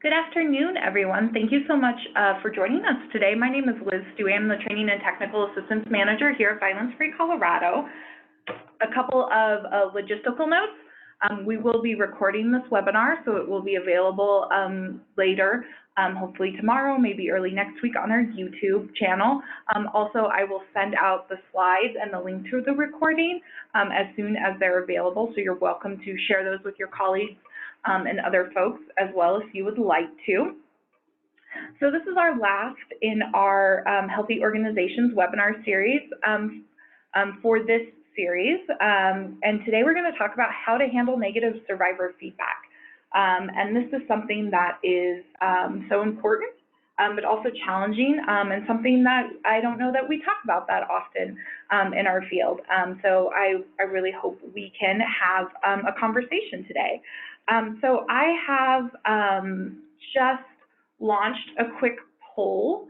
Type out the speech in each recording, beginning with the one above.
Good afternoon, everyone. Thank you so much for joining us today. My name is Liz Stewie. I'm the Training and Technical Assistance Manager here at Violence Free Colorado. A couple of logistical notes. We will be recording this webinar, so it will be available later, hopefully tomorrow, maybe early next week on our YouTube channel. Also, I will send out the slides and the link to the recording as soon as they're available, so you're welcome to share those with your colleagues and other folks as well if you would like to. So this is our last in our Healthy Organizations webinar series for this series. And today we're going to talk about how to handle negative survivor feedback. And this is something that is so important, but also challenging, and something that I don't know that we talk about that often in our field. So I really hope we can have a conversation today. So I have just launched a quick poll.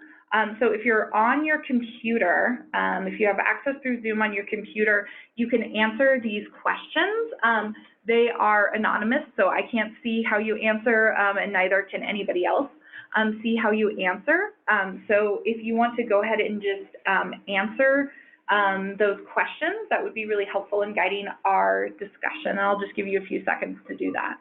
So if you're on your computer, if you have access through Zoom on your computer, you can answer these questions. They are anonymous, so I can't see how you answer, and neither can anybody else see how you answer. So if you want to go ahead and just answer those questions, that would be really helpful in guiding our discussion. I'll just give you a few seconds to do that.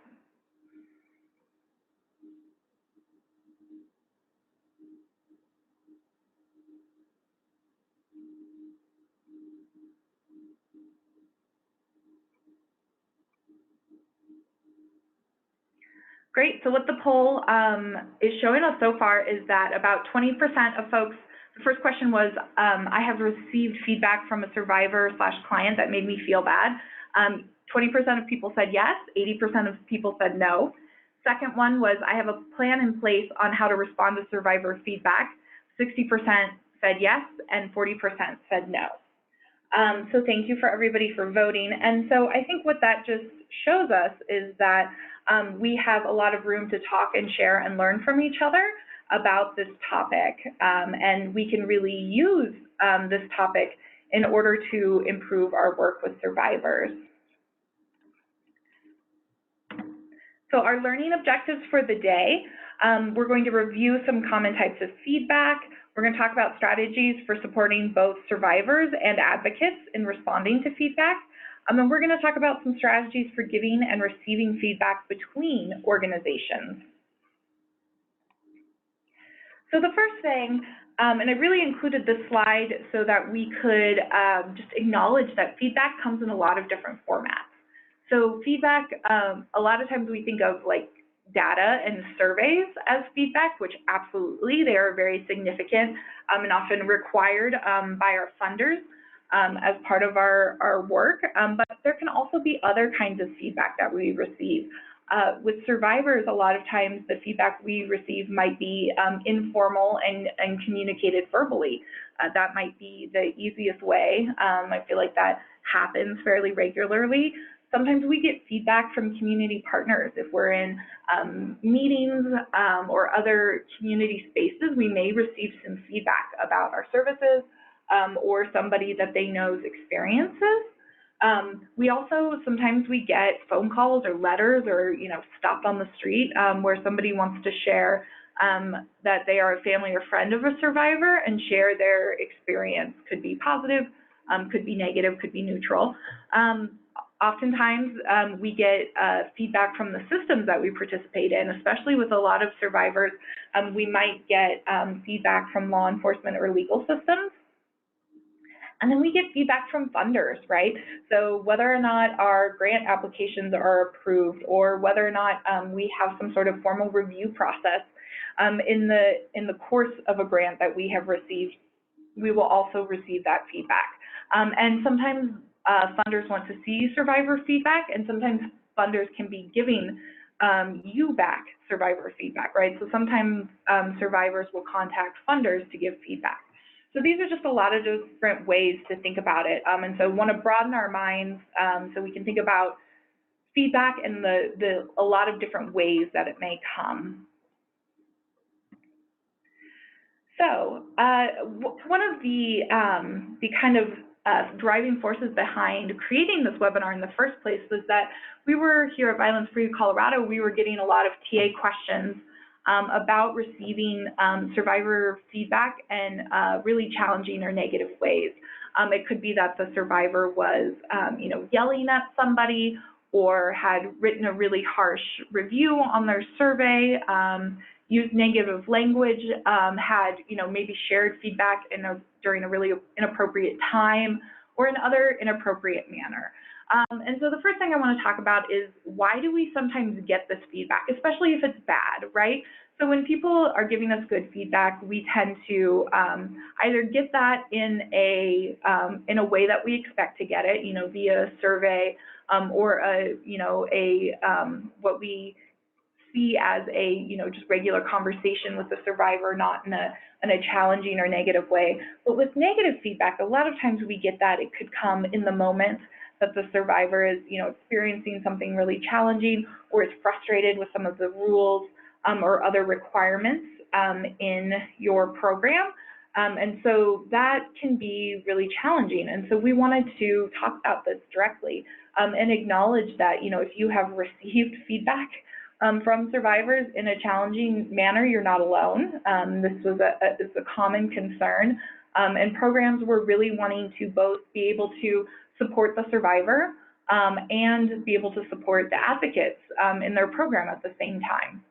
Great, so what the poll is showing us so far is that about 20% of folks, the first question was, I have received feedback from a survivor/client that made me feel bad. 20% of people said yes, 80% of people said no. Second one was, I have a plan in place on how to respond to survivor feedback. 60% said yes, and 40% said no. So thank you for everybody for voting. And so I think what that just shows us is that we have a lot of room to talk and share and learn from each other about this topic. And we can really use this topic in order to improve our work with survivors. So our learning objectives for the day, we're going to review some common types of feedback. We're going to talk about strategies for supporting both survivors and advocates in responding to feedback. And we're going to talk about some strategies for giving and receiving feedback between organizations. So the first thing, and I really included this slide so that we could just acknowledge that feedback comes in a lot of different formats. So feedback, a lot of times we think of like data and surveys as feedback, which absolutely, they are very significant and often required by our funders as part of our work, but there can also be other kinds of feedback that we receive. With survivors, a lot of times the feedback we receive might be informal and communicated verbally. That might be the easiest way. I feel like that happens fairly regularly. Sometimes we get feedback from community partners. If we're in meetings or other community spaces, we may receive some feedback about our services or somebody that they know's experiences. We also, sometimes we get phone calls or letters or, stopped on the street where somebody wants to share that they are a family or friend of a survivor and share their experience. Could be positive, could be negative, could be neutral. Oftentimes, we get feedback from the systems that we participate in, especially with a lot of survivors. We might get feedback from law enforcement or legal systems. And then we get feedback from funders, right? So whether or not our grant applications are approved or whether or not we have some sort of formal review process in the course of a grant that we have received, we will also receive that feedback. And sometimes funders want to see survivor feedback, and sometimes funders can be giving you back survivor feedback, right? So sometimes survivors will contact funders to give feedback. So these are just a lot of different ways to think about it. And so I want to broaden our minds so we can think about feedback and a lot of different ways that it may come. So one of the kind of driving forces behind creating this webinar in the first place was that we were here at Violence Free Colorado, we were getting a lot of TA questions about receiving survivor feedback in really challenging or negative ways. It could be that the survivor was, yelling at somebody, or had written a really harsh review on their survey, used negative language, had, maybe shared feedback during a really inappropriate time, or in other inappropriate manner. And so the first thing I want to talk about is, why do we sometimes get this feedback, especially if it's bad, right? So when people are giving us good feedback, we tend to either get that in a way that we expect to get it, via a survey, or what we see as a, just regular conversation with the survivor, not in a challenging or negative way. But with negative feedback, a lot of times we get that it could come in the moment that the survivor is, experiencing something really challenging, or is frustrated with some of the rules or other requirements in your program. And so that can be really challenging. And so we wanted to talk about this directly and acknowledge that, if you have received feedback from survivors in a challenging manner, you're not alone. This was a common concern. And programs were really wanting to both be able to support the survivor and be able to support the advocates in their program at the same time.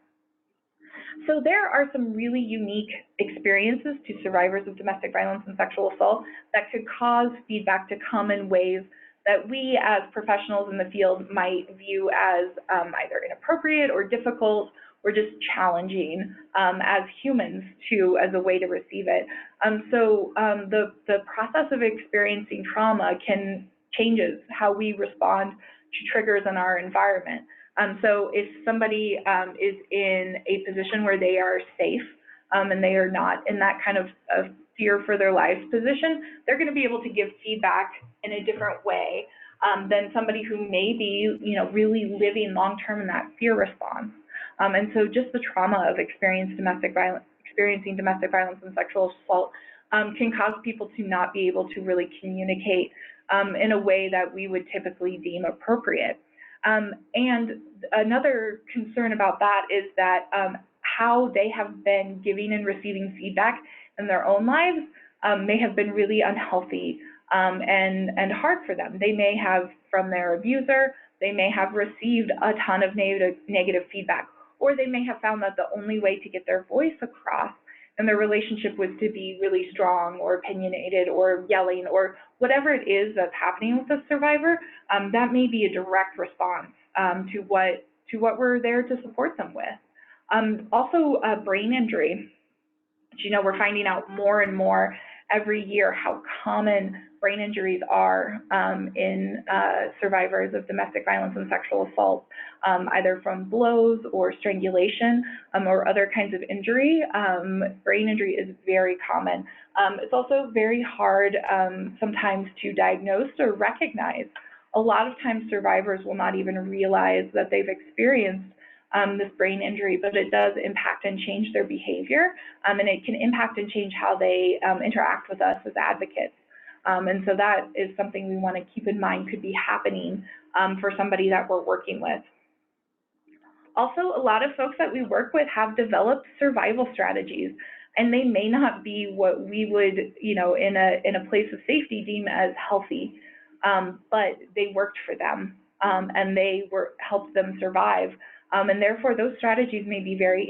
So there are some really unique experiences to survivors of domestic violence and sexual assault that could cause feedback to come in ways that we as professionals in the field might view as either inappropriate or difficult, or just challenging as humans as a way to receive it. So the process of experiencing trauma changes how we respond to triggers in our environment. So if somebody is in a position where they are safe and they are not in that kind of fear for their lives position, they're going to be able to give feedback in a different way than somebody who may be, really living long-term in that fear response. And so just the trauma of experiencing domestic violence and sexual assault can cause people to not be able to really communicate in a way that we would typically deem appropriate. And another concern about that is that how they have been giving and receiving feedback in their own lives may have been really unhealthy and hard for them. They may have, from their abuser, they may have received a ton of negative feedback, or they may have found that the only way to get their voice across in their relationship was to be really strong or opinionated or yelling or whatever it is that's happening with the survivor. That may be a direct response to what we're there to support them with. Also, brain injury. We're finding out more and more every year how common brain injuries are in survivors of domestic violence and sexual assault, either from blows or strangulation or other kinds of injury. Brain injury is very common. It's also very hard sometimes to diagnose or recognize. A lot of times survivors will not even realize that they've experienced this brain injury, but it does impact and change their behavior, and it can impact and change how they interact with us as advocates. And so that is something we want to keep in mind could be happening for somebody that we're working with. Also, a lot of folks that we work with have developed survival strategies, and they may not be what we would, in a place of safety deem as healthy, but they worked for them and they helped them survive. And therefore, those strategies may be very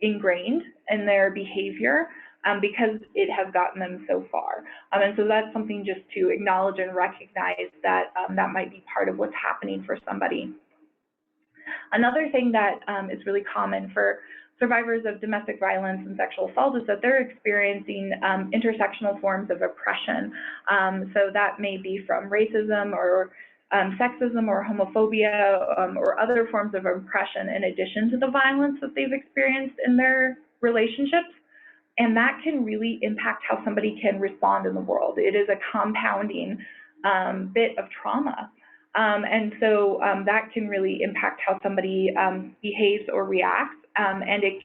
ingrained in their behavior because it has gotten them so far. And so that's something just to acknowledge and recognize that that might be part of what's happening for somebody. Another thing that is really common for survivors of domestic violence and sexual assault is that they're experiencing intersectional forms of oppression. So that may be from racism or sexism or homophobia or other forms of oppression in addition to the violence that they've experienced in their relationships. And that can really impact how somebody can respond in the world. It is a compounding bit of trauma. And so that can really impact how somebody behaves or reacts. And it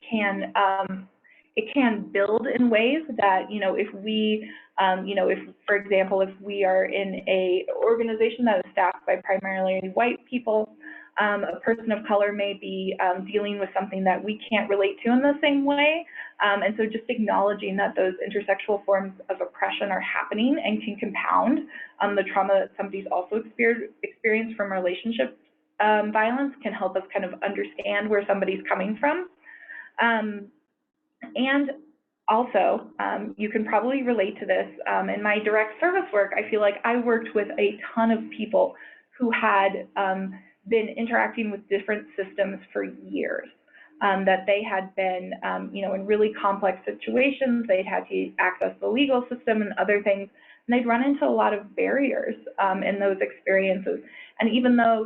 can build in ways that, if we, if, for example, if we are in a organization that is staffed by primarily white people, A person of color may be dealing with something that we can't relate to in the same way. And so just acknowledging that those intersexual forms of oppression are happening and can compound the trauma that somebody's also experienced from relationship violence can help us kind of understand where somebody's coming from. And also, you can probably relate to this. In my direct service work, I feel like I worked with a ton of people who had been interacting with different systems for years, that they had been, in really complex situations. They'd had to access the legal system and other things, and they'd run into a lot of barriers in those experiences. And even though,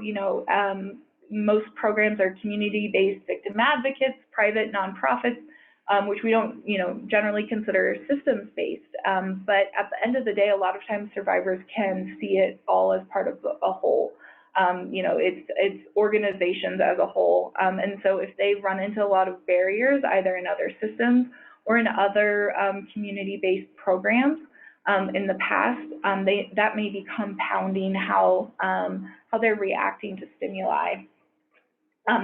most programs are community-based victim advocates, private nonprofits, which we don't, generally consider systems-based. But at the end of the day, a lot of times survivors can see it all as part of a whole. It's organizations as a whole. And so if they run into a lot of barriers, either in other systems or in other community-based programs in the past, that may be compounding how they're reacting to stimuli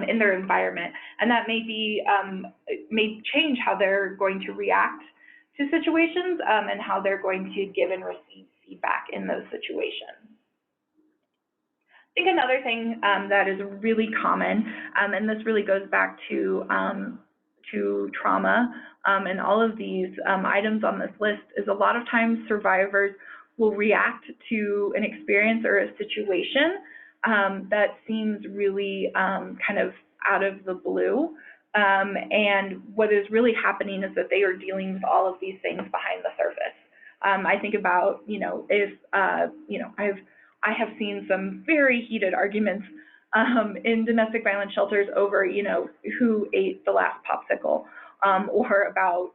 in their environment, and that may change how they're going to react to situations and how they're going to give and receive feedback in those situations. I think another thing that is really common, and this really goes back to trauma and all of these items on this list, is a lot of times survivors will react to an experience or a situation that seems really kind of out of the blue. And what is really happening is that they are dealing with all of these things behind the surface. I think about, if, I have seen some very heated arguments in domestic violence shelters over, who ate the last popsicle, or about,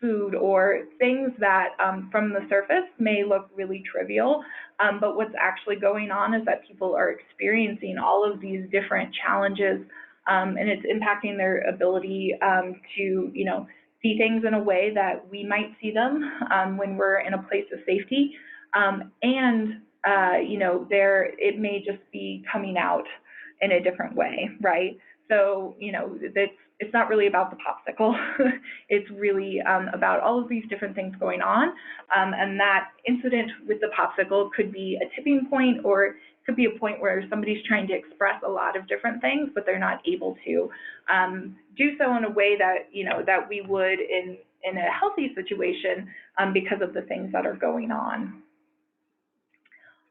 food, or things that from the surface may look really trivial, but what's actually going on is that people are experiencing all of these different challenges, and it's impacting their ability to, see things in a way that we might see them when we're in a place of safety, and it may just be coming out in a different way, right? So, it's not really about the popsicle. It's really about all of these different things going on. And that incident with the popsicle could be a tipping point, or could be a point where somebody's trying to express a lot of different things, but they're not able to do so in a way that, that we would in a healthy situation because of the things that are going on.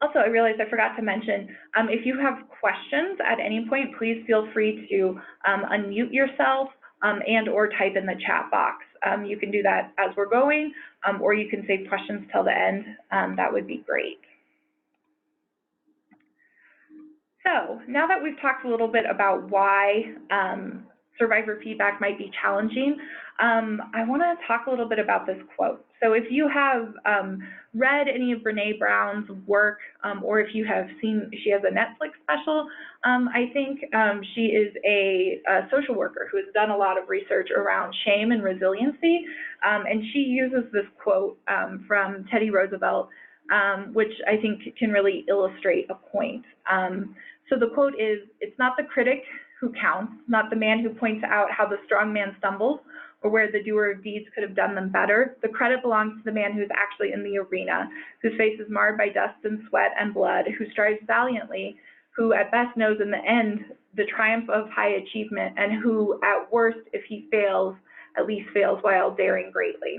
Also, I realized I forgot to mention, if you have questions at any point, please feel free to unmute yourself and or type in the chat box. You can do that as we're going, or you can save questions till the end. That would be great. So now that we've talked a little bit about why survivor feedback might be challenging, I want to talk a little bit about this quote. So if you have read any of Rene Browns' work, or if you have seen, she has a Netflix special, I think she is a social worker who has done a lot of research around shame and resiliency, and she uses this quote from Teddy Roosevelt, which I think can really illustrate a point. So the quote is, "It's not the critic who counts, not the man who points out how the strong man stumbles, or where the doer of deeds could have done them better. The credit belongs to the man who's actually in the arena, whose face is marred by dust and sweat and blood, who strives valiantly, who at best knows in the end the triumph of high achievement, and who at worst, if he fails, at least fails while daring greatly."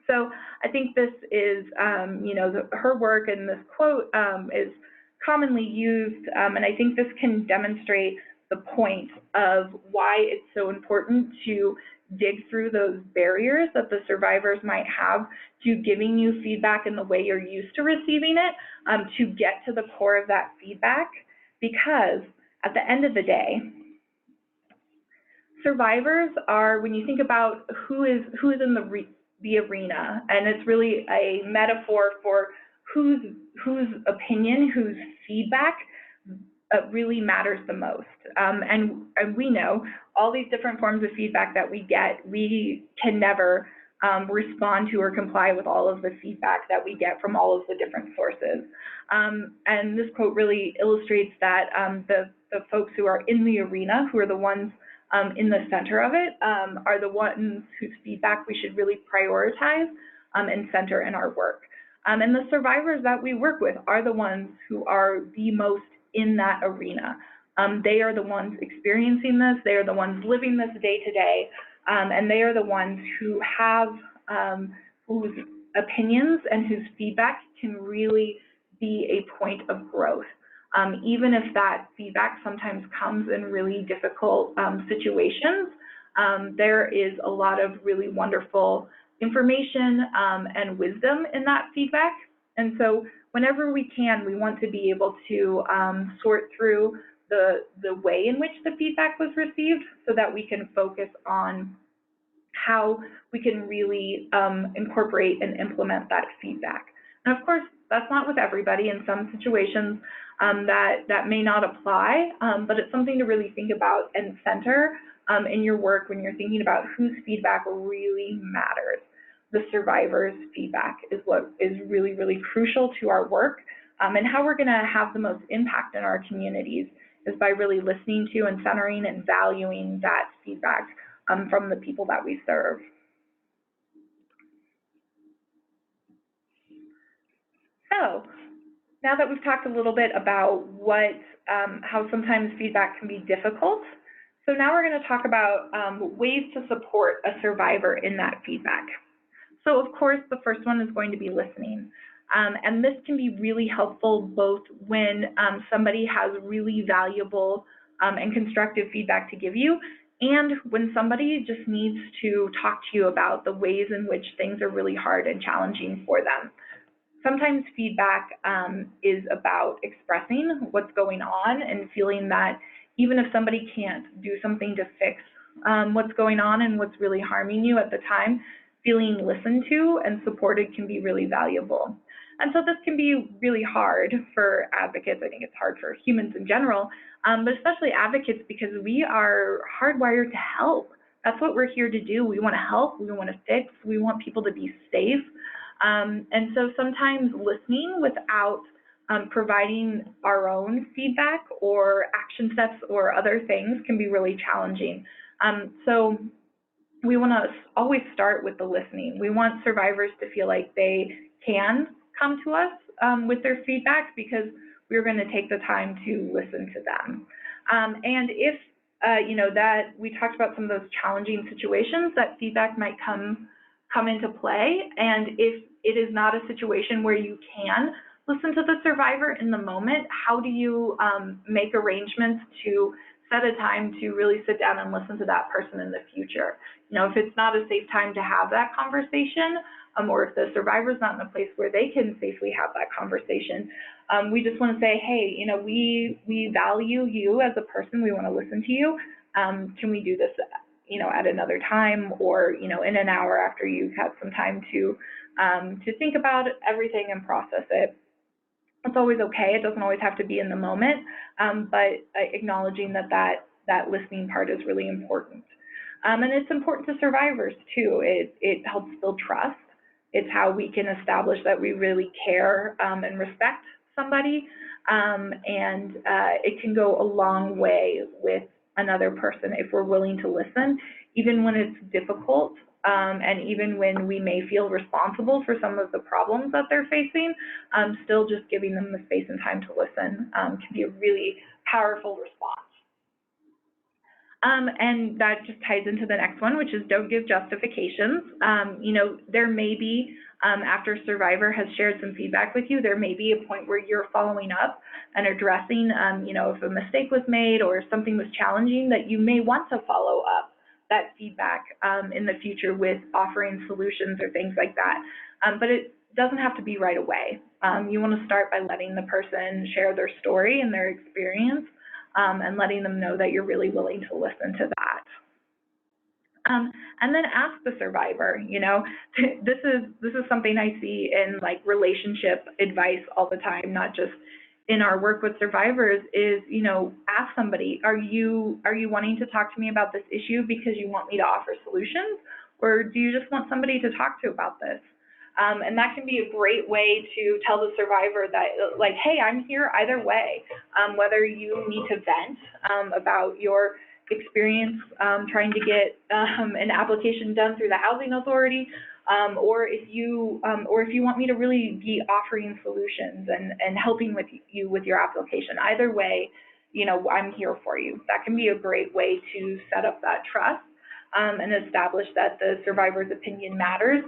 So I think this is, her work, and this quote is commonly used, and I think this can demonstrate the point of why it's so important to dig through those barriers that the survivors might have to giving you feedback in the way you're used to receiving it, to get to the core of that feedback, because at the end of the day, survivors are, when you think about who is in the arena, and it's really a metaphor for whose opinion, whose feedback really matters the most. And we know all these different forms of feedback that we get, we can never respond to or comply with all of the feedback that we get from all of the different sources. And this quote really illustrates that the the folks who are in the arena, who are the ones in the center of it, are the ones whose feedback we should really prioritize and center in our work. And the survivors that we work with are the ones who are the most in that arena. They are the ones experiencing this, they are the ones living this day to day, and they are the ones who have, whose opinions and whose feedback can really be a point of growth. Even if that feedback sometimes comes in really difficult situations, there is a lot of really wonderful information and wisdom in that feedback. And so whenever we can, we want to be able to sort through the way in which the feedback was received so that we can focus on how we can really incorporate and implement that feedback. And of course, that's not with everybody. In some situations, that may not apply, but it's something to really think about and center in your work when you're thinking about whose feedback really matters. The survivor's feedback is what is really, really crucial to our work, and how we're going to have the most impact in our communities is by really listening to and centering and valuing that feedback from the people that we serve. So now that we've talked a little bit about how sometimes feedback can be difficult, so now we're going to talk about ways to support a survivor in that feedback. So of course, the first one is going to be listening. And this can be really helpful both when somebody has really valuable and constructive feedback to give you, and when somebody just needs to talk to you about the ways in which things are really hard and challenging for them. Sometimes feedback is about expressing what's going on and feeling that even if somebody can't do something to fix what's going on and what's really harming you at the time, feeling listened to and supported can be really valuable. And so this can be really hard for advocates. I think it's hard for humans in general, but especially advocates, because we are hardwired to help. That's what we're here to do. We want to help, we want to fix, we want people to be safe. And so sometimes listening without providing our own feedback or action steps or other things can be really challenging. So we want to always start with the listening. We want survivors to feel like they can come to us with their feedback because we're going to take the time to listen to them. And if, that we talked about some of those challenging situations, that feedback might come into play. And if it is not a situation where you can listen to the survivor in the moment, how do you make arrangements to set a time to really sit down and listen to that person in the future? If it's not a safe time to have that conversation, or if the survivor's not in a place where they can safely have that conversation, we just want to say, hey, we value you as a person. We want to listen to you. Can we do this, at another time, or in an hour after you've had some time to think about everything and process it? It's always okay. It doesn't always have to be in the moment, but acknowledging that listening part is really important. And it's important to survivors too. It helps build trust. It's how we can establish that we really care and respect somebody, and it can go a long way with another person if we're willing to listen, even when it's difficult, and even when we may feel responsible for some of the problems that they're facing. Still just giving them the space and time to listen can be a really powerful response. And that just ties into the next one, which is don't give justifications. There may be, after a survivor has shared some feedback with you, there may be a point where you're following up and addressing, if a mistake was made or if something was challenging, that you may want to follow up that feedback in the future with offering solutions or things like that. But it doesn't have to be right away. You want to start by letting the person share their story and their experience, and letting them know that you're really willing to listen to that. And then ask the survivor. This is something I see in relationship advice all the time, not just in our work with survivors, is, ask somebody, are you wanting to talk to me about this issue because you want me to offer solutions, or do you just want somebody to talk to about this? And that can be a great way to tell the survivor that, like, hey, I'm here either way, whether you need to vent about your experience trying to get an application done through the housing authority, or if you want me to really be offering solutions and helping you with your application. Either way, I'm here for you. That can be a great way to set up that trust and establish that the survivor's opinion matters,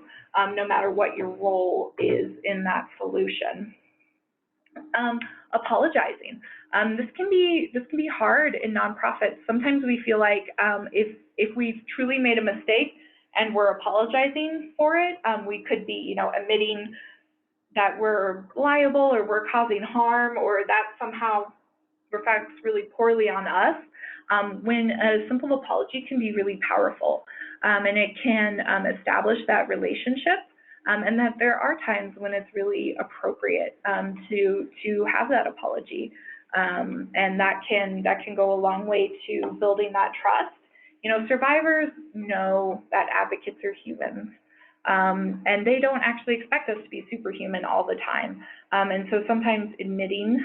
no matter what your role is in that solution. Apologizing. This can be hard in nonprofits. Sometimes we feel like if we've truly made a mistake and we're apologizing for it, we could be, admitting that we're liable or we're causing harm, or that somehow reflects really poorly on us, when a simple apology can be really powerful, and it can establish that relationship, and that there are times when it's really appropriate to have that apology, and that can go a long way to building that trust. Survivors know that advocates are humans, and they don't actually expect us to be superhuman all the time, and so sometimes admitting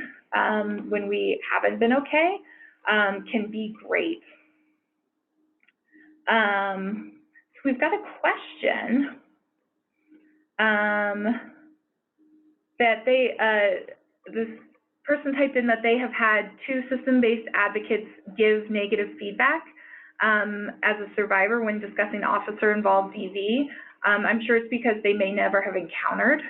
when we haven't been okay can be great. So we've got a question that this person typed in that they have had 2 system-based advocates give negative feedback as a survivor when discussing officer-involved DV. I'm sure it's because they may never have encountered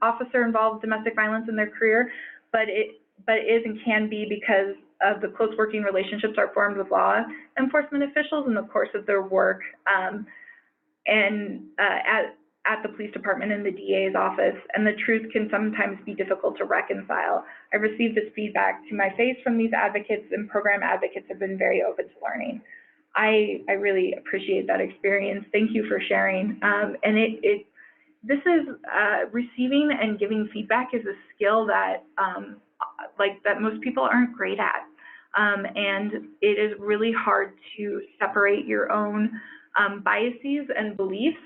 officer-involved domestic violence in their career, but it is and can be because of the close working relationships are formed with law enforcement officials in the course of their work, and at the police department and the DA's office, and the truth can sometimes be difficult to reconcile. I've received this feedback to my face from these advocates, and program advocates have been very open to learning. I really appreciate that experience. Thank you for sharing. And this is receiving and giving feedback is a skill that that most people aren't great at, and it is really hard to separate your own biases and beliefs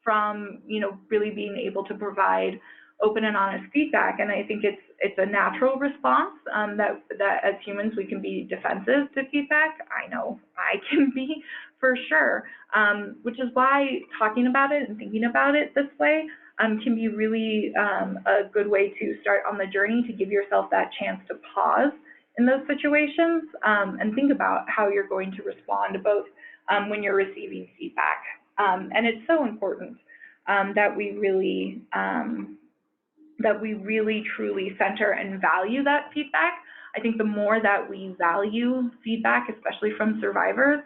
from really being able to provide open and honest feedback. And I think it's a natural response that as humans we can be defensive to feedback. I know I can be, for sure, which is why talking about it and thinking about it this way can be really a good way to start on the journey to give yourself that chance to pause in those situations and think about how you're going to respond, both when you're receiving feedback. And it's so important that we really truly center and value that feedback. I think the more that we value feedback, especially from survivors,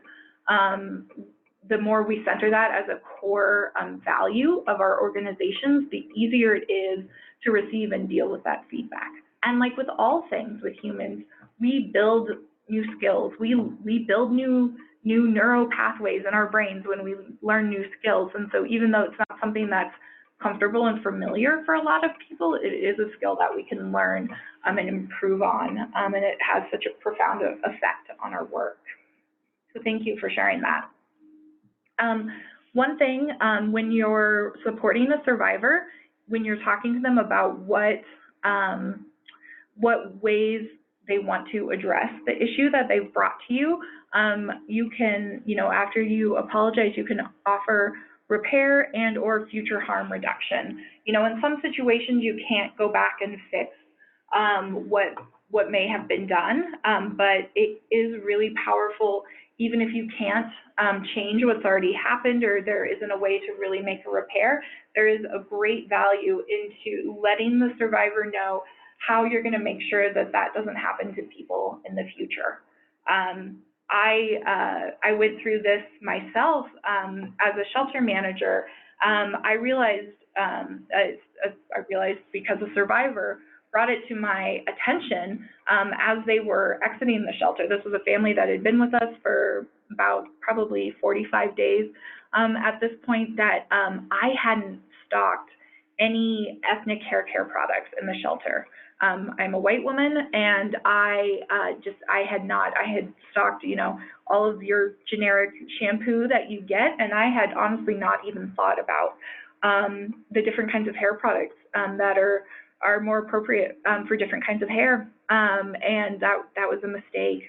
the more we center that as a core value of our organizations, the easier it is to receive and deal with that feedback. And like with all things with humans, we build new skills. We build new neural pathways in our brains when we learn new skills. And so even though it's not something that's comfortable and familiar for a lot of people, it is a skill that we can learn and improve on, and it has such a profound effect on our work. So thank you for sharing that. One thing, when you're supporting a survivor, when you're talking to them about what ways they want to address the issue that they've brought to you, you can, after you apologize, you can offer repair and or future harm reduction. In some situations you can't go back and fix what may have been done, but it is really powerful. Even if you can't change what's already happened, or there isn't a way to really make a repair, there is a great value into letting the survivor know how you're going to make sure that that doesn't happen to people in the future. I went through this myself as a shelter manager. I realized because a survivor brought it to my attention as they were exiting the shelter. This was a family that had been with us for about probably 45 days at this point, that I hadn't stocked any ethnic hair care products in the shelter. I'm a white woman, and I had stocked, all of your generic shampoo that you get, and I had honestly not even thought about the different kinds of hair products that are more appropriate for different kinds of hair. And that was a mistake.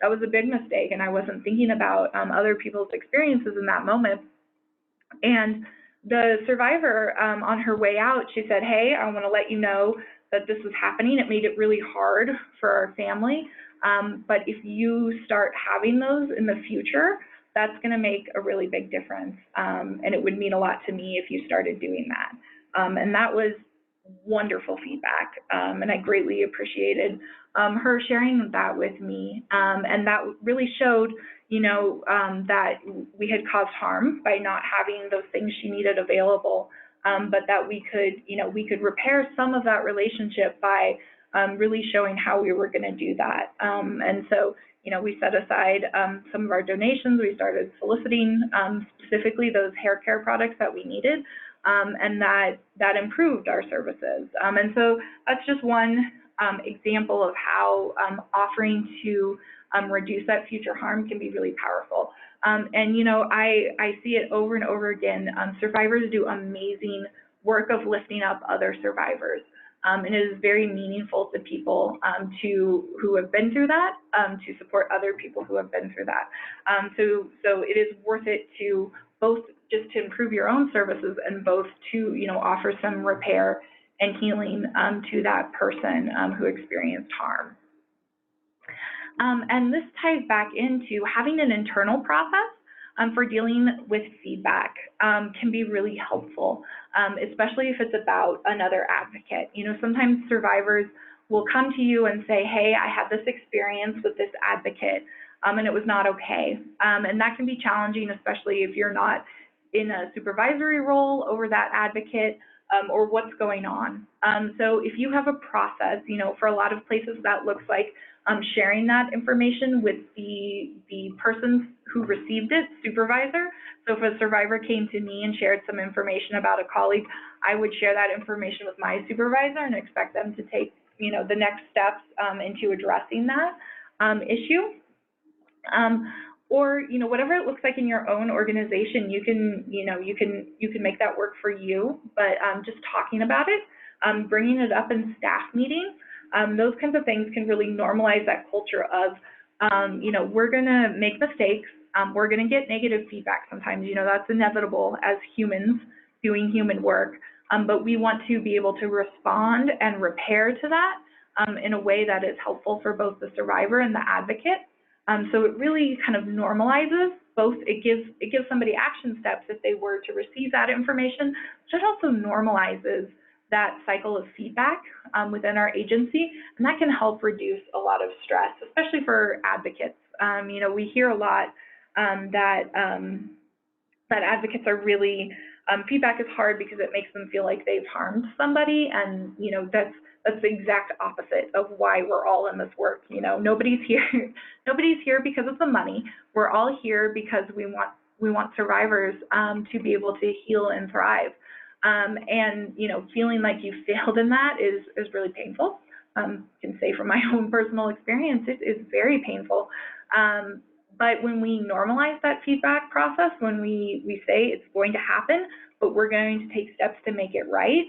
That was a big mistake, and I wasn't thinking about other people's experiences in that moment. And the survivor, on her way out, she said, "Hey, I want to let you know that this was happening. It made it really hard for our family. But if you start having those in the future, that's going to make a really big difference. And it would mean a lot to me if you started doing that." And that was wonderful feedback. And I greatly appreciated her sharing that with me. And that really showed, that we had caused harm by not having those things she needed available, but that we could repair some of that relationship by really showing how we were going to do that. And so, we set aside some of our donations. We started soliciting specifically those hair care products that we needed, and that improved our services. And so that's just one example of how offering to reduce that future harm can be really powerful. And I see it over and over again. Survivors do amazing work of lifting up other survivors. And it is very meaningful to people who have been through that, to support other people who have been through that. So it is worth it to both just to improve your own services and both to offer some repair and healing to that person who experienced harm. And this ties back into having an internal process for dealing with feedback can be really helpful, especially if it's about another advocate. Sometimes survivors will come to you and say, "Hey, I had this experience with this advocate, and it was not okay." And that can be challenging, especially if you're not in a supervisory role over that advocate, or what's going on. So if you have a process, for a lot of places that looks like sharing that information with the person who received it, supervisor. So if a survivor came to me and shared some information about a colleague, I would share that information with my supervisor and expect them to take, the next steps into addressing that issue. Or whatever it looks like in your own organization, you can make that work for you. But just talking about it, bringing it up in staff meetings, those kinds of things can really normalize that culture of, we're going to make mistakes. We're going to get negative feedback sometimes. That's inevitable as humans doing human work. But we want to be able to respond and repair to that in a way that is helpful for both the survivor and the advocate. So it really kind of normalizes both. It gives somebody action steps if they were to receive that information, but it also normalizes that cycle of feedback within our agency, and that can help reduce a lot of stress, especially for advocates. We hear a lot that advocates are really, feedback is hard because it makes them feel like they've harmed somebody, and that's the exact opposite of why we're all in this work. Nobody's here because of the money. We're all here because we want survivors to be able to heal and thrive. And feeling like you failed in that is really painful. Can say from my own personal experience, it is very painful. But when we normalize that feedback process, when we say it's going to happen, but we're going to take steps to make it right,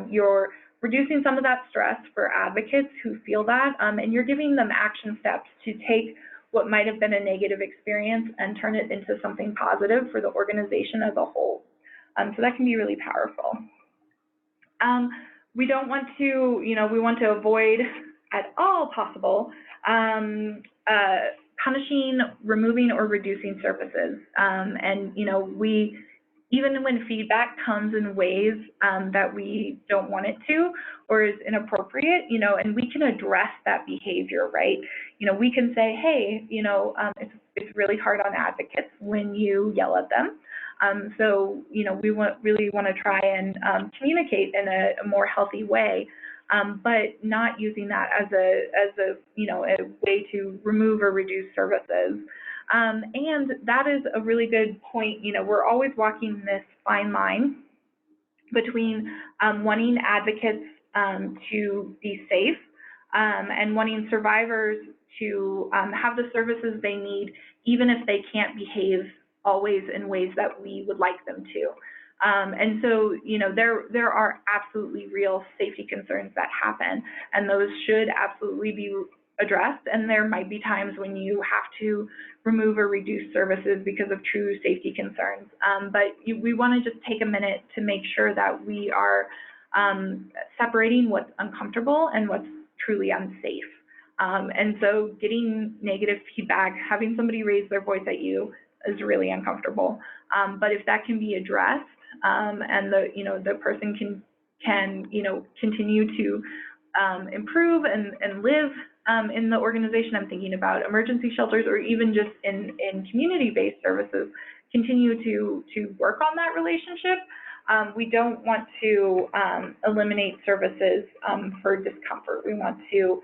you're reducing some of that stress for advocates who feel that, and you're giving them action steps to take what might have been a negative experience and turn it into something positive for the organization as a whole. So that can be really powerful. We don't want to, we want to avoid at all possible punishing, removing, or reducing services. And even when feedback comes in ways that we don't want it to or is inappropriate, and we can address that behavior, right? We can say, hey, it's really hard on advocates when you yell at them. So, we really want to try and communicate in a more healthy way, but not using that as a way to remove or reduce services. And that is a really good point. We're always walking this fine line between wanting advocates to be safe and wanting survivors to have the services they need, even if they can't behave always in ways that we would like them to. And so, there are absolutely real safety concerns that happen, and those should absolutely be addressed. And there might be times when you have to remove or reduce services because of true safety concerns. But we want to just take a minute to make sure that we are separating what's uncomfortable and what's truly unsafe. And so getting negative feedback, having somebody raise their voice at you is really uncomfortable. But if that can be addressed, and the person can continue to improve and live in the organization. I'm thinking about emergency shelters, or even just in community-based services, continue to work on that relationship. We don't want to eliminate services for discomfort. We want to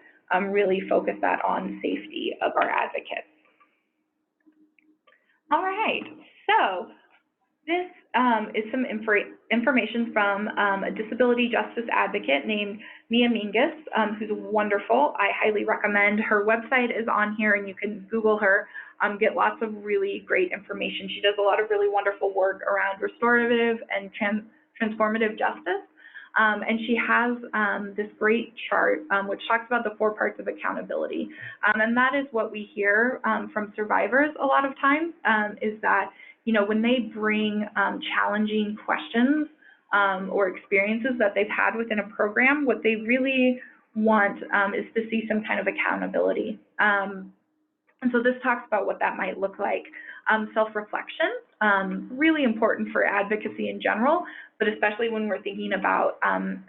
really focus that on safety of our advocates. All right, so this is some information from a disability justice advocate named Mingus, who's wonderful. I highly recommend. Her website is on here, and you can Google her, get lots of really great information. She does a lot of really wonderful work around restorative and transformative justice. And she has this great chart which talks about the 4 parts of accountability. And that is what we hear from survivors a lot of times, is that when they bring challenging questions or experiences that they've had within a program, what they really want is to see some kind of accountability. And so this talks about what that might look like. Self-reflection, really important for advocacy in general, but especially when we're thinking about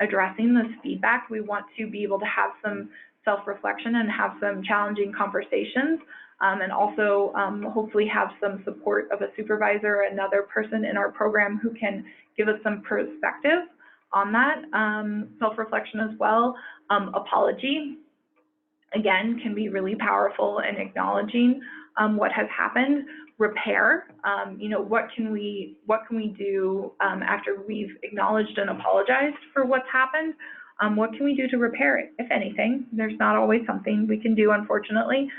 addressing this feedback, we want to be able to have some self-reflection and have some challenging conversations, and also hopefully have some support of a supervisor or another person in our program who can give us some perspective on that. Self-reflection as well. Apology, again, can be really powerful in acknowledging what has happened. Repair, what can we do after we've acknowledged and apologized for what's happened? What can we do to repair it, if anything? There's not always something we can do, unfortunately,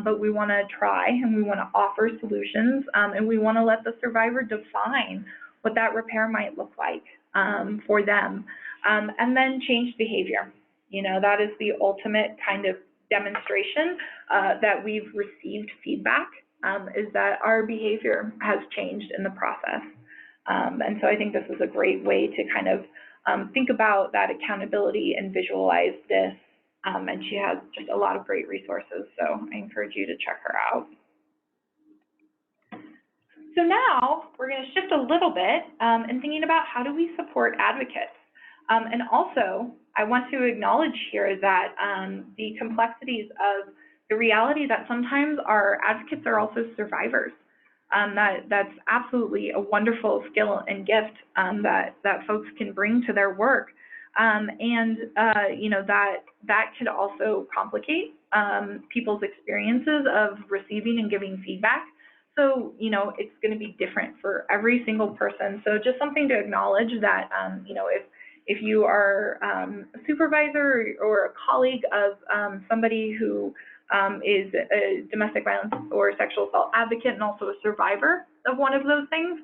but we want to try, and we want to offer solutions, and we want to let the survivor define what that repair might look like for them. And then change behavior. That is the ultimate kind of demonstration that we've received feedback, is that our behavior has changed in the process. And so I think this is a great way to kind of think about that accountability and visualize this. And she has just a lot of great resources, so I encourage you to check her out. So now we're going to shift a little bit and thinking about how do we support advocates. And also, I want to acknowledge here that the complexities of the reality that sometimes our advocates are also survivors. That's absolutely a wonderful skill and gift that folks can bring to their work. That could also complicate people's experiences of receiving and giving feedback. So, it's going to be different for every single person. So just something to acknowledge that, if you are a supervisor or a colleague of somebody who is a domestic violence or sexual assault advocate and also a survivor of one of those things,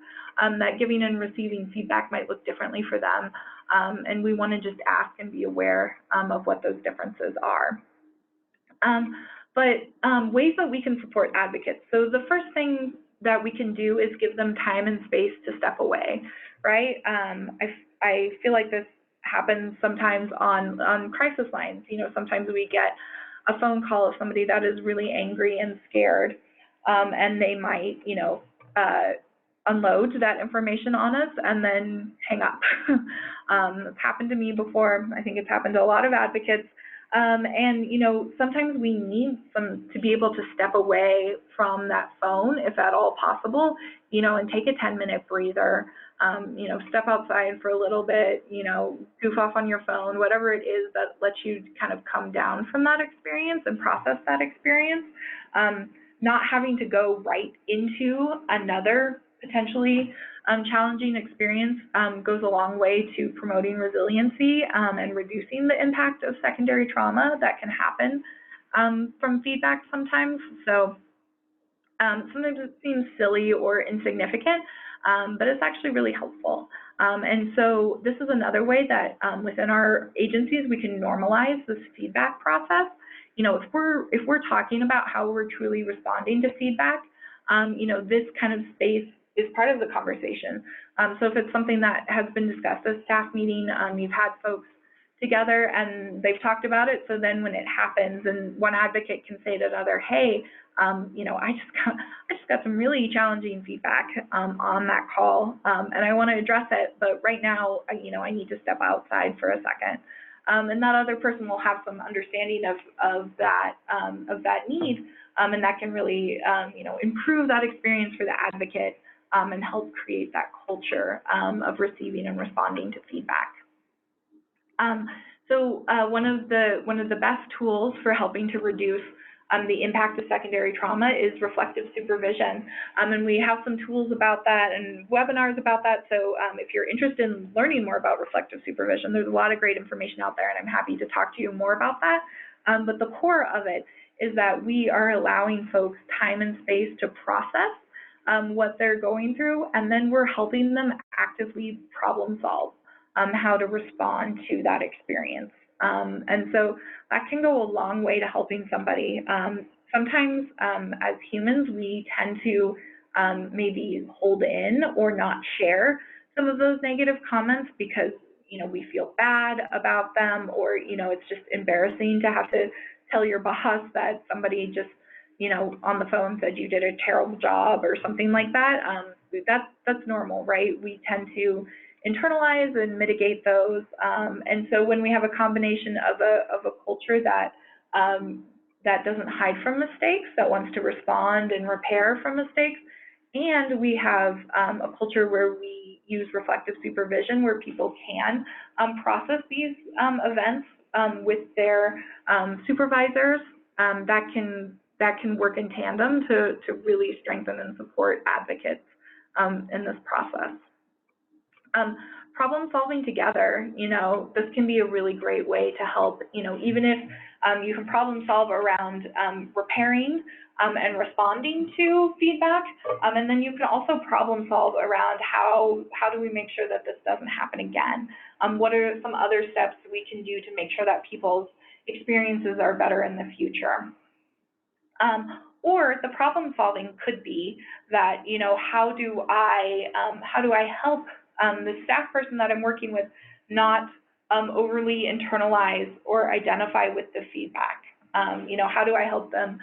that giving and receiving feedback might look differently for them. And we want to just ask and be aware of what those differences are. But ways that we can support advocates. So the first thing that we can do is give them time and space to step away, right? I feel like this happens sometimes on crisis lines. Sometimes we get a phone call of somebody that is really angry and scared, and they might, unload that information on us and then hang up. It's happened to me before. I think it's happened to a lot of advocates. And sometimes we need to be able to step away from that phone, if at all possible, and take a 10-minute breather, step outside for a little bit, goof off on your phone, whatever it is that lets you kind of come down from that experience and process that experience. Not having to go right into another potentially challenging experience goes a long way to promoting resiliency and reducing the impact of secondary trauma that can happen from feedback sometimes. So sometimes it seems silly or insignificant, but it's actually really helpful. And so this is another way that within our agencies we can normalize this feedback process. You know, if we're talking about how we're truly responding to feedback, you know, this kind of space is part of the conversation. So if it's something that has been discussed at a staff meeting, you've had folks together and they've talked about it, so then when it happens and one advocate can say to another, hey, you know, I just got some really challenging feedback on that call, and I want to address it, but right now, you know, I need to step outside for a second. And that other person will have some understanding of that need, and that can really, you know, improve that experience for the advocate and help create that culture of receiving and responding to feedback. So one of the best tools for helping to reduce the impact of secondary trauma is reflective supervision, and we have some tools about that and webinars about that. So if you're interested in learning more about reflective supervision, there's a lot of great information out there, and I'm happy to talk to you more about that. But the core of it is that we are allowing folks time and space to process what they're going through, and then we're helping them actively problem solve how to respond to that experience. And so that can go a long way to helping somebody. Sometimes as humans, we tend to maybe hold in or not share some of those negative comments because, you know, we feel bad about them, or, you know, it's just embarrassing to have to tell your boss that somebody just, you know, on the phone said you did a terrible job or something like that. That's normal, right? We tend to internalize and mitigate those, and so when we have a combination of a culture that that doesn't hide from mistakes, that wants to respond and repair from mistakes, and we have a culture where we use reflective supervision, where people can process these events with their supervisors, that can work in tandem to really strengthen and support advocates in this process. Problem solving together, you know, this can be a really great way to help, you know, even if you can problem solve around repairing and responding to feedback, and then you can also problem solve around how do we make sure that this doesn't happen again? What are some other steps we can do to make sure that people's experiences are better in the future? Or the problem solving could be that, you know, how do I help the staff person that I'm working with not overly internalize or identify with the feedback? You know, how do I help them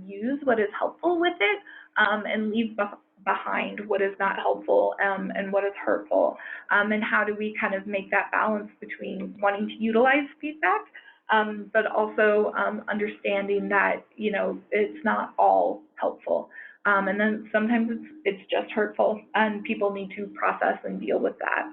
use what is helpful with it and leave behind what is not helpful and what is hurtful? And how do we kind of make that balance between wanting to utilize feedback but also understanding that, you know, it's not all helpful. And then sometimes it's just hurtful, and people need to process and deal with that.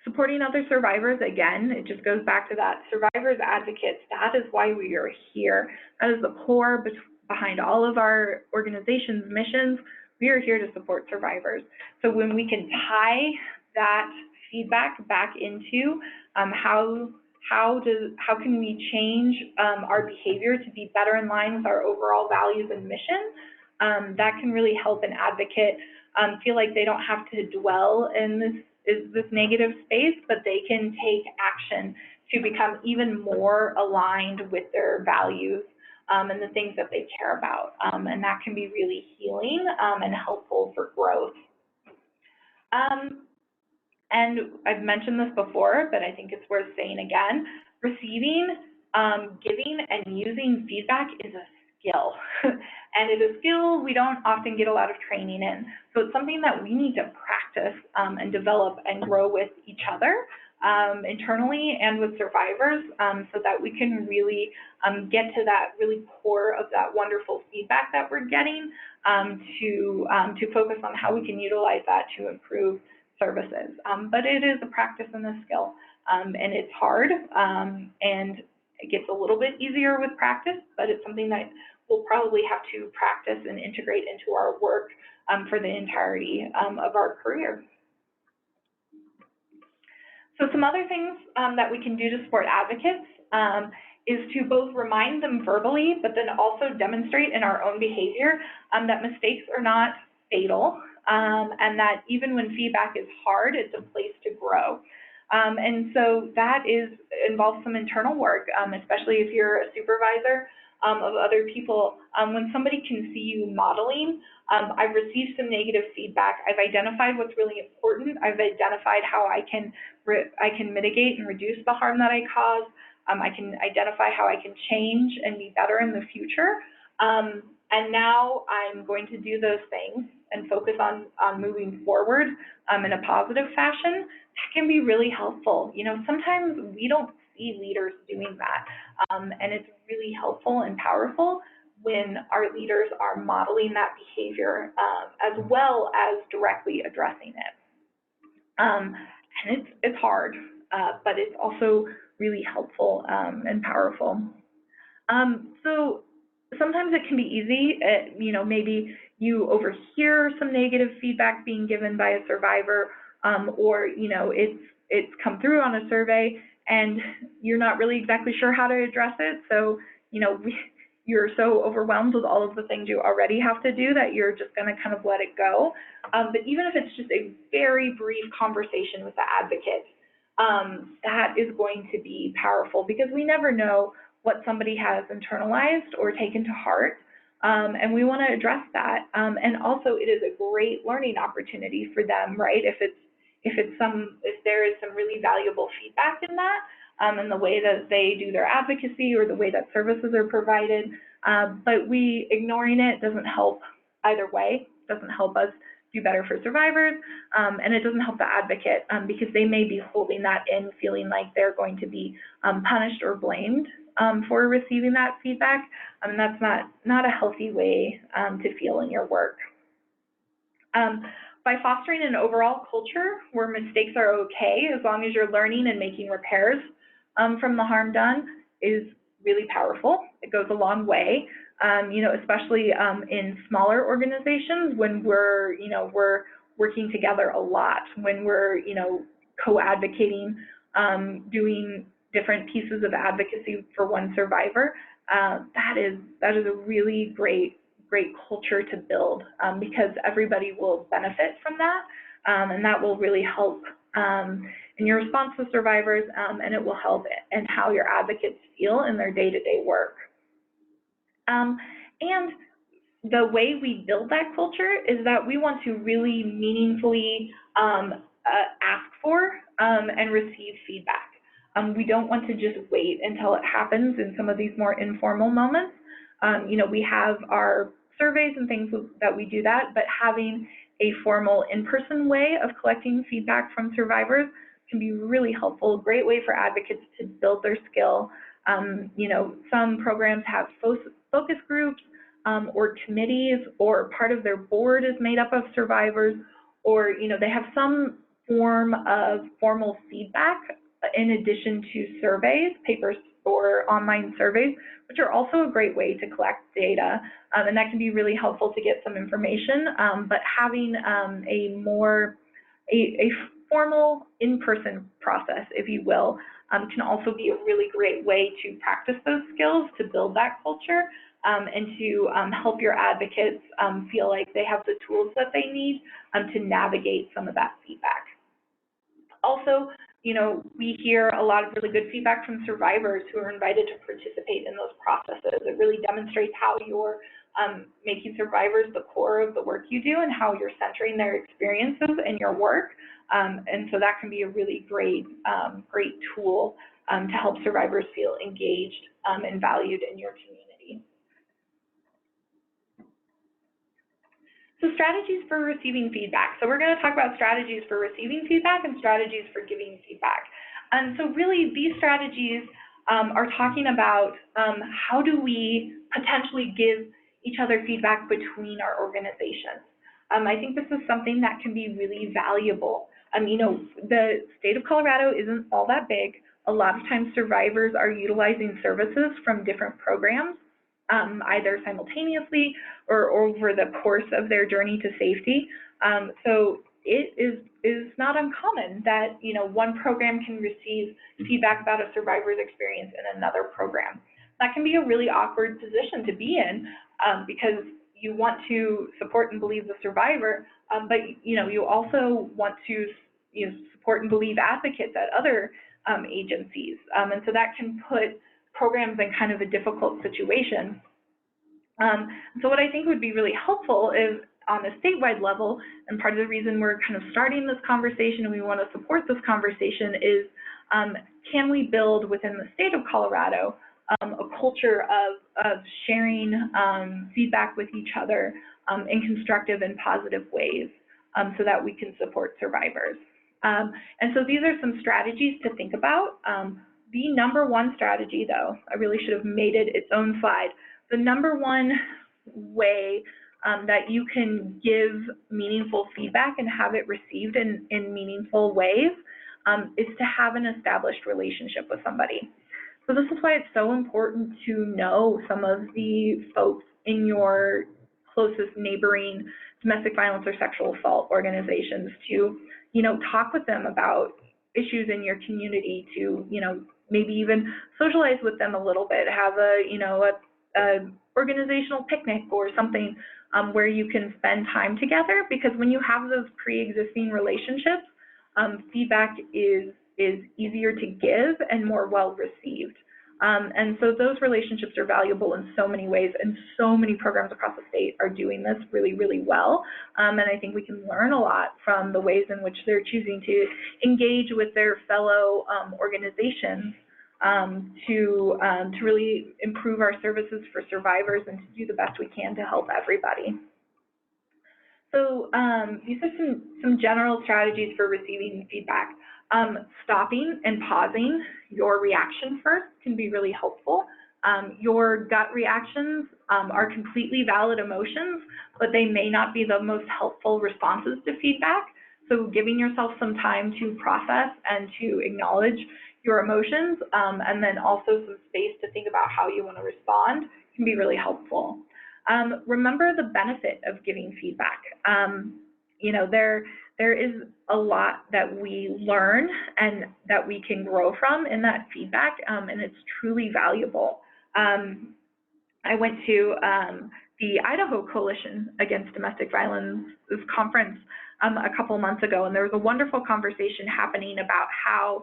Supporting other survivors, again, it just goes back to that. Survivors, advocates, that is why we are here. That is the core behind all of our organization's missions. We are here to support survivors. So when we can tie that feedback back into how can we change our behavior to be better in line with our overall values and mission, that can really help an advocate feel like they don't have to dwell in this negative space, but they can take action to become even more aligned with their values and the things that they care about. And that can be really healing and helpful for growth. And I've mentioned this before, but I think it's worth saying again, receiving, giving, and using feedback is a skill. And it is a skill we don't often get a lot of training in. So it's something that we need to practice and develop and grow with each other internally and with survivors, so that we can really get to that really core of that wonderful feedback that we're getting, to focus on how we can utilize that to improve services. But it is a practice and a skill, and it's hard, and it gets a little bit easier with practice, but it's something that we'll probably have to practice and integrate into our work for the entirety of our career. So some other things that we can do to support advocates is to both remind them verbally, but then also demonstrate in our own behavior that mistakes are not fatal, and that even when feedback is hard, it's a place to grow. And so that involves some internal work, especially if you're a supervisor of other people. When somebody can see you modeling, I've received some negative feedback. I've identified what's really important. I've identified how I can mitigate and reduce the harm that I cause. I can identify how I can change and be better in the future. And now I'm going to do those things and focus on moving forward in a positive fashion. That can be really helpful. You know, sometimes we don't see leaders doing that, and it's really helpful and powerful when our leaders are modeling that behavior as well as directly addressing it. And it's hard, but it's also really helpful and powerful. So sometimes it can be easy. You know, maybe you overhear some negative feedback being given by a survivor, or you know, it's come through on a survey, and you're not really exactly sure how to address it. So you know, you're so overwhelmed with all of the things you already have to do that you're just going to kind of let it go. But even if it's just a very brief conversation with the advocate, that is going to be powerful, because we never know what somebody has internalized or taken to heart, and we want to address that. And also, it is a great learning opportunity for them, right? If there is some really valuable feedback in that, and the way that they do their advocacy or the way that services are provided, but ignoring it doesn't help either way. It doesn't help us do better for survivors, and it doesn't help the advocate, because they may be holding that in, feeling like they're going to be punished or blamed for receiving that feedback. And that's not a healthy way to feel in your work. By fostering an overall culture where mistakes are okay as long as you're learning and making repairs from the harm done is really powerful. It goes a long way, you know, especially in smaller organizations when we're working together a lot, when we're, you know, co-advocating, doing different pieces of advocacy for one survivor. That is a really great culture to build, because everybody will benefit from that, and that will really help in your response to survivors, and it will help in how your advocates feel in their day-to-day work. And the way we build that culture is that we want to really meaningfully ask for and receive feedback. We don't want to just wait until it happens in some of these more informal moments. You know, we have our surveys and things that we do that, but having a formal in-person way of collecting feedback from survivors can be really helpful, a great way for advocates to build their skill. You know, some programs have focus groups or committees, or part of their board is made up of survivors, or, you know, they have some form of formal feedback in addition to surveys, papers, or online surveys, which are also a great way to collect data, and that can be really helpful to get some information. But having a formal in-person process, if you will, can also be a really great way to practice those skills, to build that culture, and to help your advocates feel like they have the tools that they need to navigate some of that feedback. Also, you know, we hear a lot of really good feedback from survivors who are invited to participate in those processes. It really demonstrates how you're making survivors the core of the work you do and how you're centering their experiences in your work. And so that can be a really great tool to help survivors feel engaged and valued in your community. So strategies for receiving feedback. So we're going to talk about strategies for receiving feedback and strategies for giving feedback. And so really these strategies are talking about how do we potentially give each other feedback between our organizations. I think this is something that can be really valuable. You know, the state of Colorado isn't all that big. A lot of times survivors are utilizing services from different programs, either simultaneously or over the course of their journey to safety. So it is not uncommon that, you know, one program can receive feedback about a survivor's experience in another program. That can be a really awkward position to be in, because you want to support and believe the survivor, but you also want to support and believe advocates at other agencies, and so that can put programs in kind of a difficult situation. So what I think would be really helpful is on a statewide level, and part of the reason we're kind of starting this conversation and we want to support this conversation is, can we build within the state of Colorado a culture of sharing feedback with each other in constructive and positive ways, so that we can support survivors. And so these are some strategies to think about. The number one strategy, though, I really should have made it its own slide. The number one way that you can give meaningful feedback and have it received in meaningful ways is to have an established relationship with somebody. So this is why it's so important to know some of the folks in your closest neighboring domestic violence or sexual assault organizations, to talk with them about issues in your community, to maybe even socialize with them a little bit, have a organizational picnic or something where you can spend time together, because when you have those pre-existing relationships, feedback is easier to give and more well received. And so those relationships are valuable in so many ways, and so many programs across the state are doing this really, really well. And I think we can learn a lot from the ways in which they're choosing to engage with their fellow organizations to really improve our services for survivors and to do the best we can to help everybody. So these are some general strategies for receiving feedback. Stopping and pausing your reaction first can be really helpful. Your gut reactions are completely valid emotions, but they may not be the most helpful responses to feedback. So giving yourself some time to process and to acknowledge your emotions, and then also some space to think about how you want to respond, can be really helpful. Remember the benefit of giving feedback. There is a lot that we learn and that we can grow from in that feedback, and it's truly valuable. I went to the Idaho Coalition Against Domestic Violence conference a couple months ago, and there was a wonderful conversation happening about how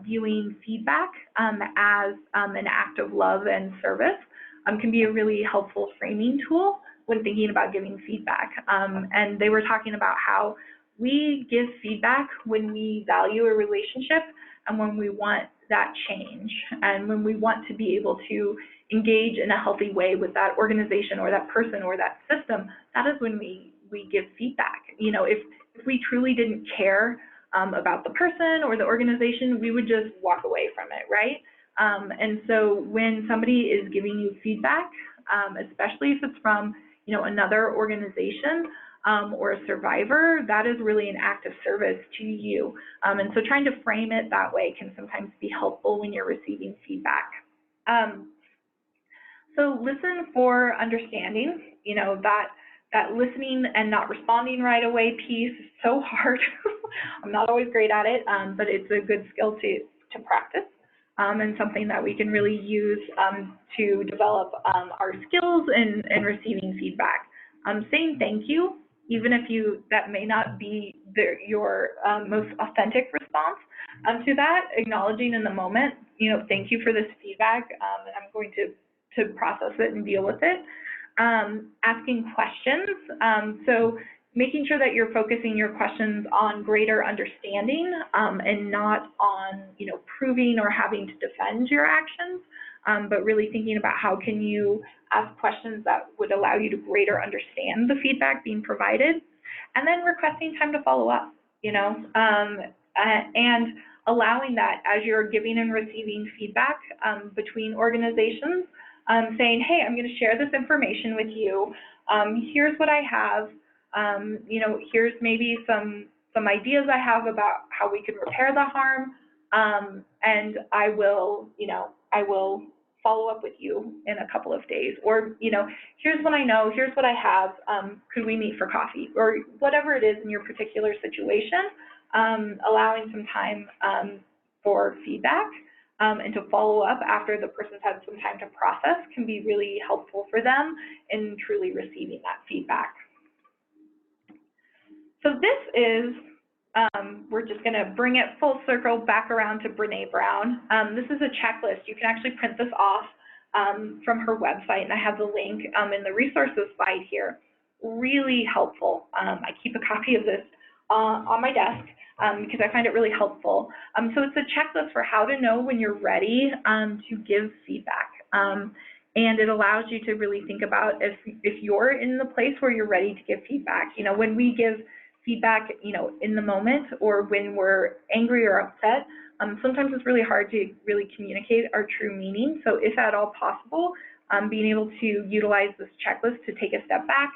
viewing feedback as an act of love and service can be a really helpful framing tool when thinking about giving feedback. And they were talking about how we give feedback when we value a relationship and when we want that change, and when we want to be able to engage in a healthy way with that organization or that person or that system. That is when we give feedback. If we truly didn't care about the person or the organization, we would just walk away from it, right? And so when somebody is giving you feedback, especially if it's from another organization or a survivor, that is really an act of service to you. And so trying to frame it that way can sometimes be helpful when you're receiving feedback. So listen for understanding. That listening and not responding right away piece is so hard. I'm not always great at it, but it's a good skill to practice, and something that we can really use to develop our skills in receiving feedback. Saying thank you, even if that may not be your most authentic response to that, acknowledging in the moment, thank you for this feedback, and I'm going to process it and deal with it. Asking questions, so making sure that you're focusing your questions on greater understanding and not on proving or having to defend your actions, but really thinking about how can you ask questions that would allow you to greater understand the feedback being provided, and then requesting time to follow up, and allowing that as you're giving and receiving feedback between organizations, saying, hey, I'm going to share this information with you. Here's what I have. Here's maybe some ideas I have about how we can repair the harm, and I will follow up with you in a couple of days. Or, here's what I know, here's what I have, could we meet for coffee? Or whatever it is in your particular situation, allowing some time for feedback and to follow up after the person's had some time to process can be really helpful for them in truly receiving that feedback. So this is, we're just going to bring it full circle back around to Rene Brown. This is a checklist. You can actually print this off from her website, and I have the link in the resources slide here. Really helpful. I keep a copy of this on my desk because I find it really helpful. So it's a checklist for how to know when you're ready to give feedback. And it allows you to really think about if you're in the place where you're ready to give feedback. You know, when we give feedback, you know, in the moment or when we're angry or upset, sometimes it's really hard to really communicate our true meaning. So if at all possible, being able to utilize this checklist to take a step back,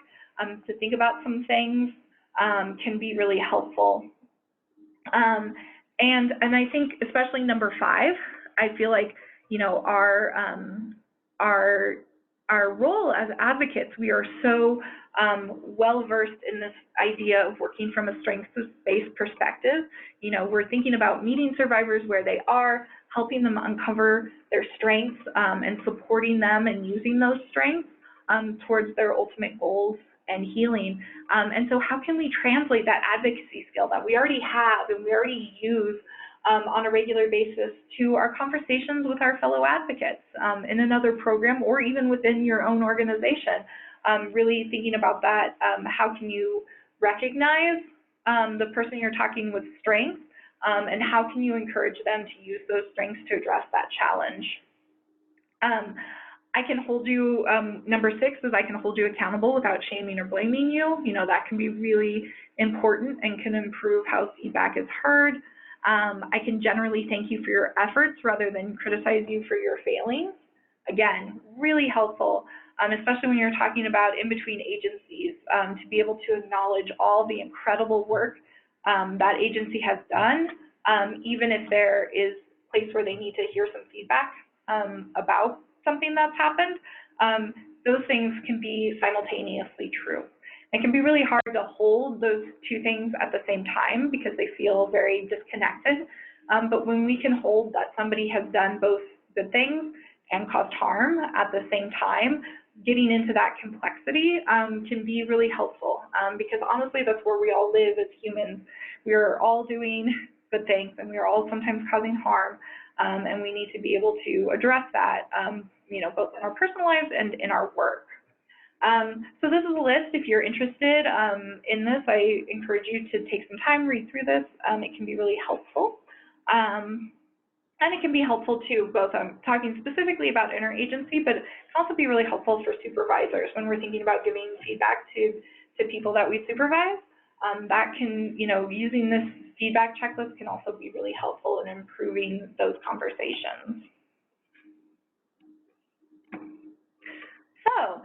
to think about some things can be really helpful. And I think especially number 5, I feel like, you know, our role as advocates, we are so well-versed in this idea of working from a strengths-based perspective. You know, we're thinking about meeting survivors where they are, helping them uncover their strengths and supporting them and using those strengths towards their ultimate goals and healing. And so how can we translate that advocacy skill that we already have and we already use on a regular basis to our conversations with our fellow advocates in another program or even within your own organization? Really thinking about that, how can you recognize the person you're talking with strengths, and how can you encourage them to use those strengths to address that challenge? I can hold you, number 6 is I can hold you accountable without shaming or blaming you. You know, that can be really important and can improve how feedback is heard. I can generally thank you for your efforts rather than criticize you for your failings. Again, really helpful, especially when you're talking about in between agencies, to be able to acknowledge all the incredible work that agency has done, even if there is a place where they need to hear some feedback about something that's happened. Those things can be simultaneously true. It can be really hard to hold those 2 things at the same time because they feel very disconnected. But when we can hold that somebody has done both good things and caused harm at the same time, getting into that complexity can be really helpful because honestly, that's where we all live as humans. We are all doing good things and we are all sometimes causing harm, and we need to be able to address that, you know, both in our personal lives and in our work. So this is a list. If you're interested in this, I encourage you to take some time, read through this. It can be really helpful. And it can be helpful too, both talking specifically about interagency, but it can also be really helpful for supervisors when we're thinking about giving feedback to people that we supervise. That can, you know, using this feedback checklist can also be really helpful in improving those conversations. So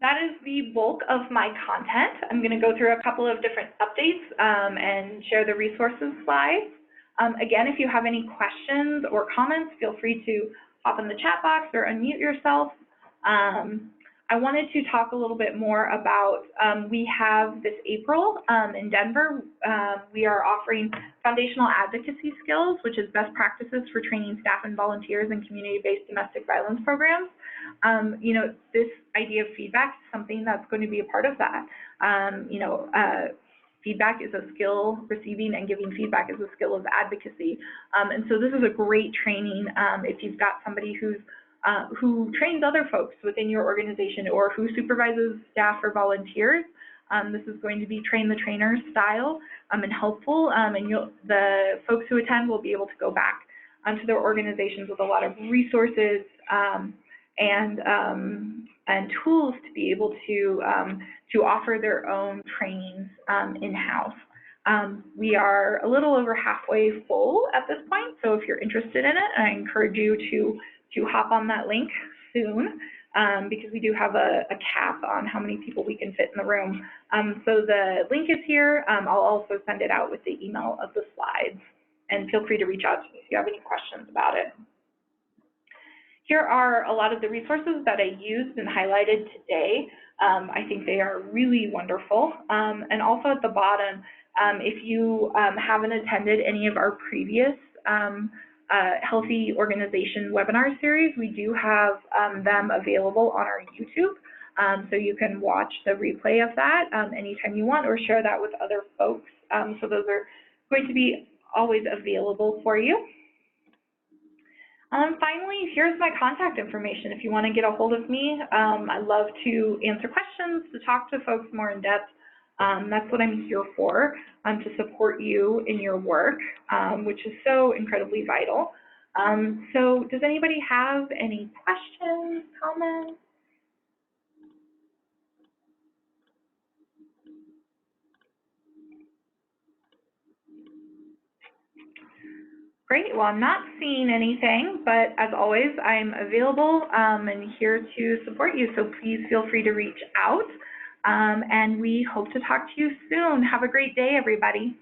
that is the bulk of my content. I'm going to go through a couple of different updates and share the resources slides. Again, if you have any questions or comments, feel free to hop in the chat box or unmute yourself. I wanted to talk a little bit more about, we have this April in Denver, we are offering foundational advocacy skills, which is best practices for training staff and volunteers in community-based domestic violence programs. You know, this idea of feedback is something that's going to be a part of that. You know, feedback is a skill, receiving and giving feedback is a skill of advocacy. And so this is a great training if you've got somebody who trains other folks within your organization or who supervises staff or volunteers. This is going to be train the trainer style and helpful, and the folks who attend will be able to go back to their organizations with a lot of resources and tools to be able to offer their own trainings in-house. We are a little over halfway full at this point, so if you're interested in it, I encourage you to hop on that link soon because we do have a cap on how many people we can fit in the room. So the link is here. I'll also send it out with the email of the slides, and feel free to reach out to me if you have any questions about it. Here are a lot of the resources that I used and highlighted today. I think they are really wonderful. And also at the bottom, if you haven't attended any of our previous healthy organization webinar series, we do have them available on our YouTube. So you can watch the replay of that anytime you want, or share that with other folks. So those are going to be always available for you. Finally, here's my contact information. If you want to get a hold of me, I love to answer questions, to talk to folks more in depth. That's what I'm here for, to support you in your work, which is so incredibly vital. So does anybody have any questions, comments? Great. Well, I'm not seeing anything, but as always, I'm available and here to support you. So please feel free to reach out, and we hope to talk to you soon. Have a great day, everybody.